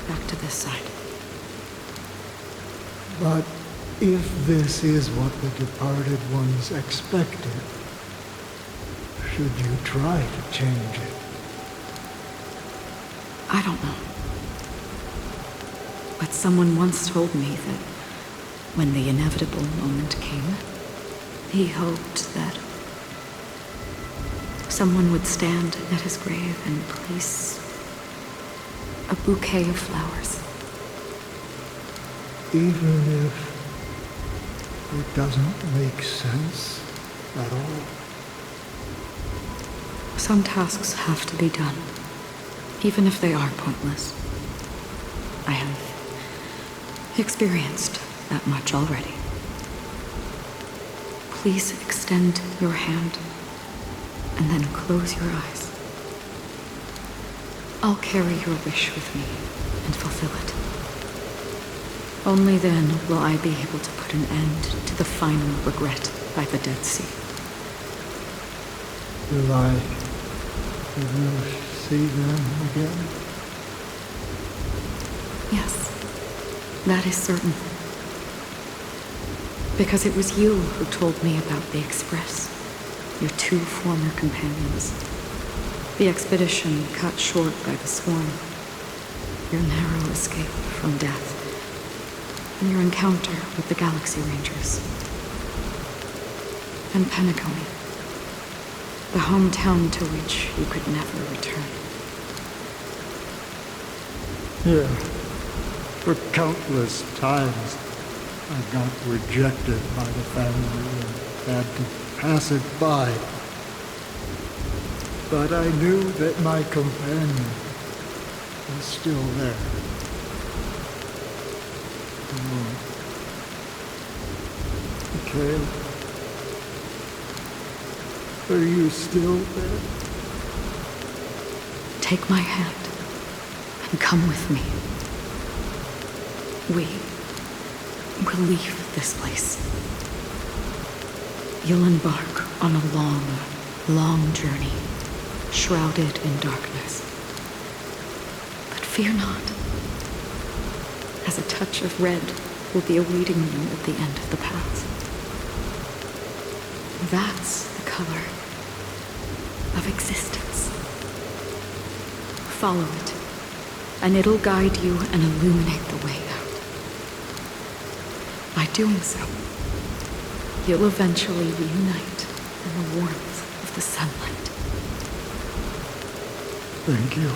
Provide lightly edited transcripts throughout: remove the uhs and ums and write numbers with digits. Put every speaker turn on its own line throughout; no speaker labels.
back to this side.
But if this is what the departed ones expected, should you try to change it?
I don't know. But someone once told me that when the inevitable moment came, he hoped that someone would stand at his grave and place a bouquet of flowers.
Even if it doesn't make sense at all?
Some tasks have to be done, even if they are pointless. I have experienced that much already. Please extend your hand and then close your eyes. I'll carry your wish with me and fulfill it. Only then will I be able to put an end to the final regret by the Dead Sea.
Will I ever see them again?
Yes, that is certain. Because it was you who told me about the Express, your two former companions. The expedition cut short by the swarm, your narrow escape from death, and your encounter with the Galaxy Rangers. And Penacony, the hometown to which you could never return.
Yeah. For countless times, I got rejected by the family and had to pass it by. But I knew that my companion was still there. Alone. Mikhail, are you still there?
Take my hand and come with me. We will leave this place. You'll embark on a long, long journey, shrouded in darkness. But fear not, as a touch of red will be awaiting you at the end of the path. That's the color of existence. Follow it, and it'll guide you and illuminate the way out. By doing so, you'll eventually reunite in the warmth of the sunlight.
Thank you.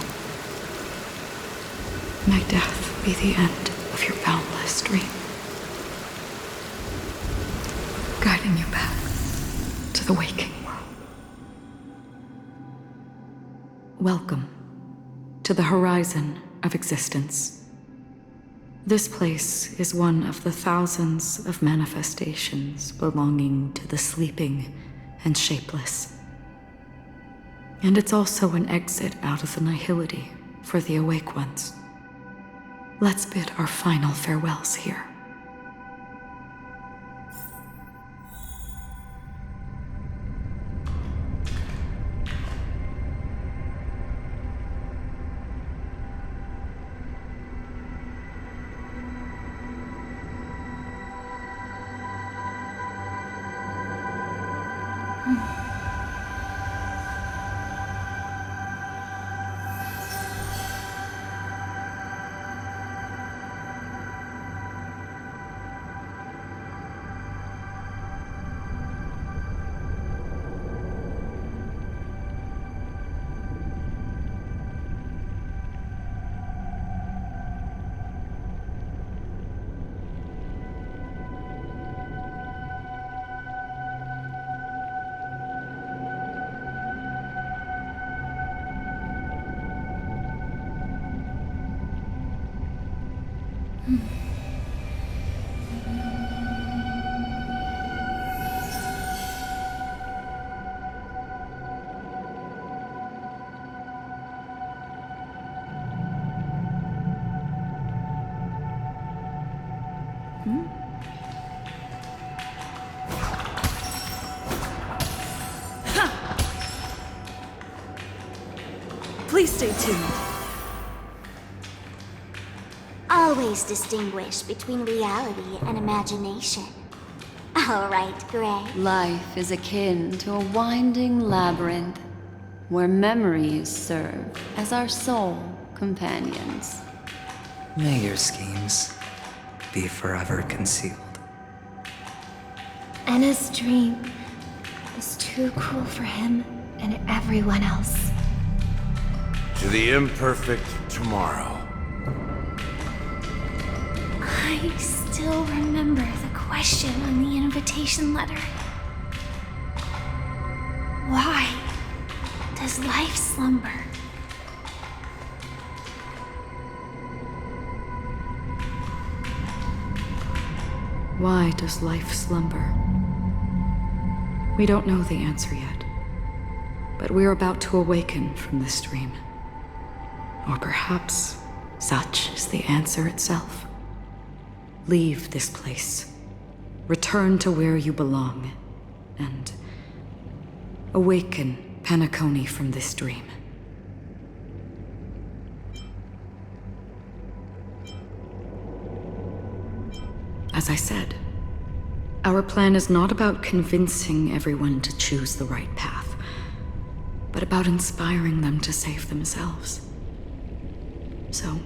May death be the end of your boundless dream, guiding you back to the waking world. Welcome to the horizon of existence. This place is one of the thousands of manifestations belonging to the sleeping and shapeless. And it's also an exit out of the nihility for the awake ones. Let's bid our final farewells here. Please stay tuned.
always distinguish between reality and imagination. All right, Gray.
Life is akin to a winding labyrinth, where memories serve as our sole companions.
May your schemes be forever concealed.
Anna's dream is too cruel for him and everyone else.
To the imperfect tomorrow.
I still remember the question on the invitation letter. Why does life slumber?
Why does life slumber? We don't know the answer yet, but we're about to awaken from this dream. Or perhaps such is the answer itself. Leave this place, return to where you belong, and awaken Penacony from this dream. As I said, our plan is not about convincing everyone to choose the right path, but about inspiring them to save themselves. So,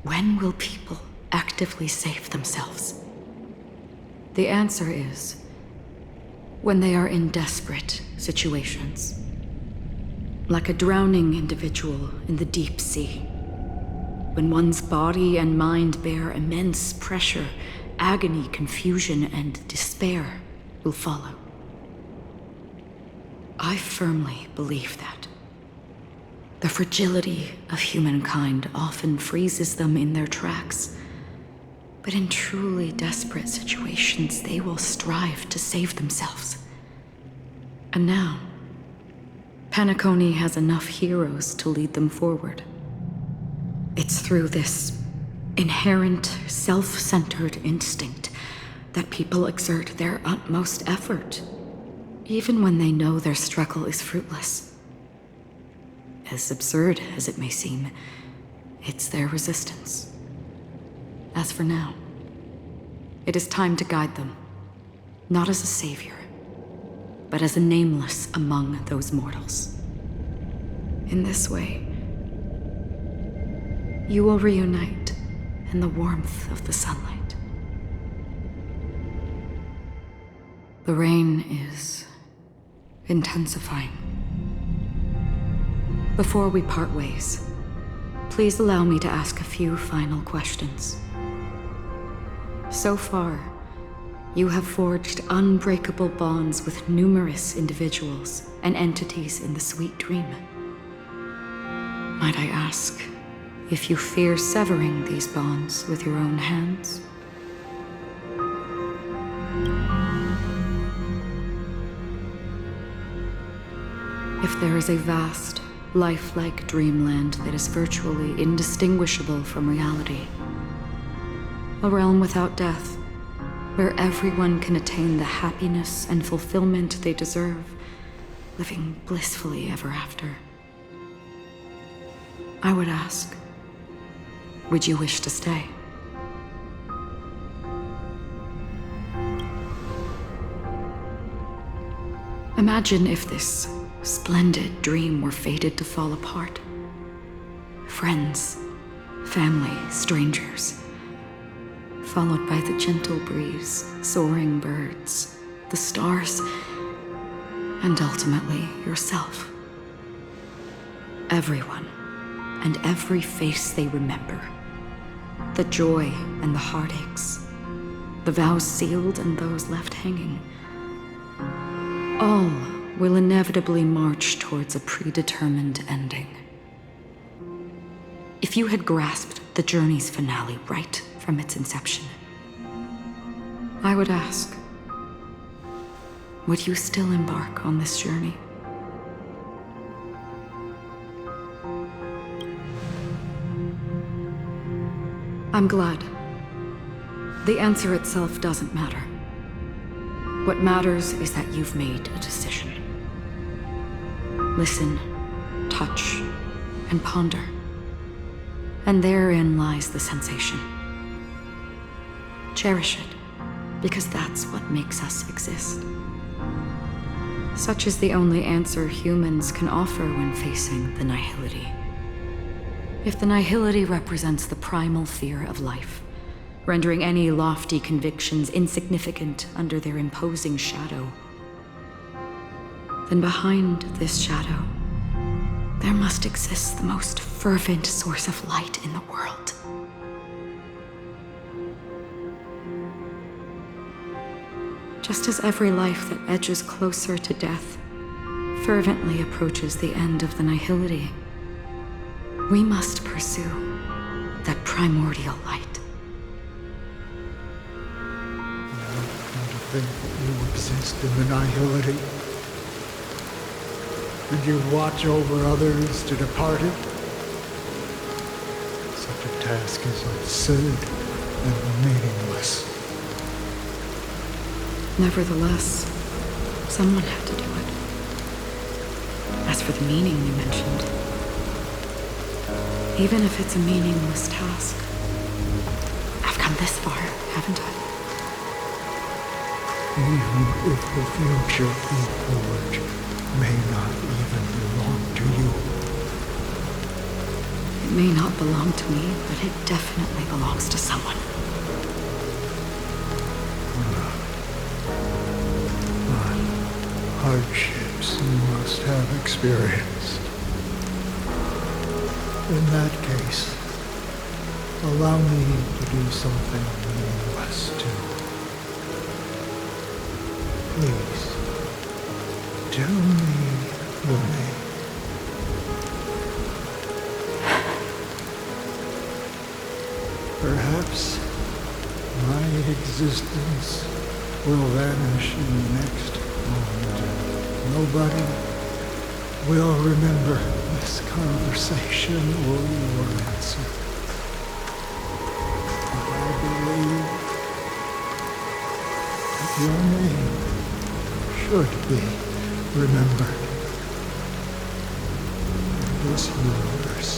when will people actively save themselves? The answer is when they are in desperate situations. Like a drowning individual in the deep sea. When one's body and mind bear immense pressure, agony, confusion, and despair will follow. I firmly believe that. The fragility of humankind often freezes them in their tracks. But in truly desperate situations, they will strive to save themselves. And now, Penacony has enough heroes to lead them forward. It's through this inherent, self-centered instinct that people exert their utmost effort, even when they know their struggle is fruitless. As absurd as it may seem, it's their resistance. As for now, it is time to guide them, not as a savior, but as a nameless among those mortals. In this way, you will reunite in the warmth of the sunlight. The rain is intensifying. Before we part ways, please allow me to ask a few final questions. So far, you have forged unbreakable bonds with numerous individuals and entities in the sweet dream. Might I ask if you fear severing these bonds with your own hands? If there is a vast, lifelike dreamland that is virtually indistinguishable from reality, a realm without death, where everyone can attain the happiness and fulfillment they deserve, living blissfully ever after, I would ask, would you wish to stay? Imagine if this splendid dream were fated to fall apart. Friends, family, strangers, followed by the gentle breeze, soaring birds, the stars, and ultimately yourself. Everyone, and every face they remember. The joy and the heartaches, the vows sealed and those left hanging. All will inevitably march towards a predetermined ending. If you had grasped the journey's finale right from its inception, I would ask, would you still embark on this journey? I'm glad. The answer itself doesn't matter. What matters is that you've made a decision. Listen, touch, and ponder. And therein lies the sensation. Cherish it, because that's what makes us exist. Such is the only answer humans can offer when facing the nihility. If the nihility represents the primal fear of life, rendering any lofty convictions insignificant under their imposing shadow, then behind this shadow, there must exist the most fervent source of light in the world. Just as every life that edges closer to death fervently approaches the end of the nihility, we must pursue that primordial light.
I come to think that you exist in the nihility. And you watch over others to depart it. Such a task is absurd and meaningless.
Nevertheless, someone had to do it. As for the meaning you mentioned, even if it's a meaningless task, I've come this far, haven't I?
Even if the future you forge may not even belong to you.
It may not belong to me, but it definitely belongs to someone.
But hardships you must have experienced. In that case, allow me to do something meaningless too. Please, tell me your name. Perhaps my existence will vanish in the next moment. Nobody will remember this conversation or your answer. But I believe that your name should be remembered. And this universe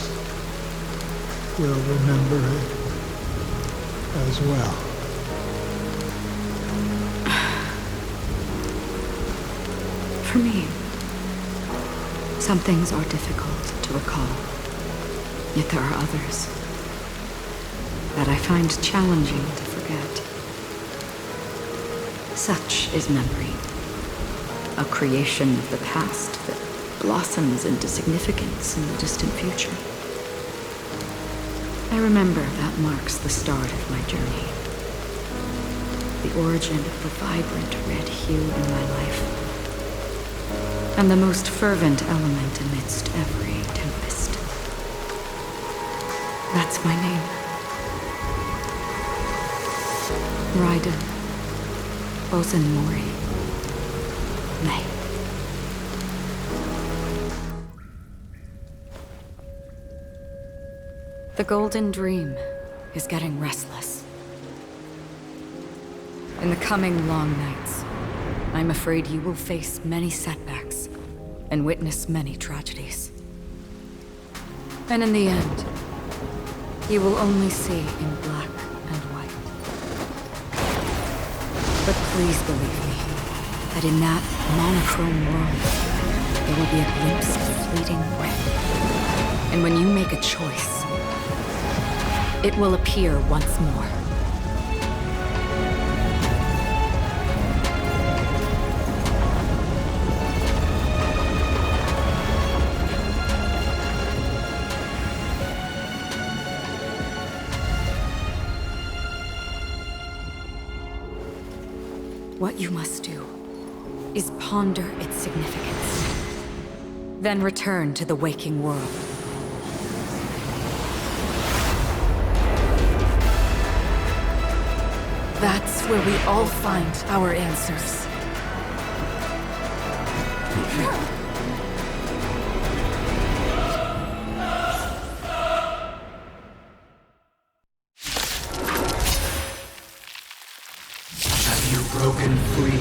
will remember it as well.
For me, some things are difficult to recall, yet there are others that I find challenging to forget. Such is memory, a creation of the past that blossoms into significance in the distant future. I remember that marks the start of my journey, the origin of the vibrant red hue in my life, and the most fervent element amidst every tempest. That's my name. Raiden Ozenmori May. The Golden Dream is getting restless. In the coming long nights, I'm afraid you will face many setbacks and witness many tragedies. And in the end, you will only see in black and white. But please believe me, that in that monochrome world, there will be a glimpse of fleeting red. And when you make a choice, it will appear once more. What you must do is ponder its significance, then return to the waking world. That's where we all find our answers.
Have you broken free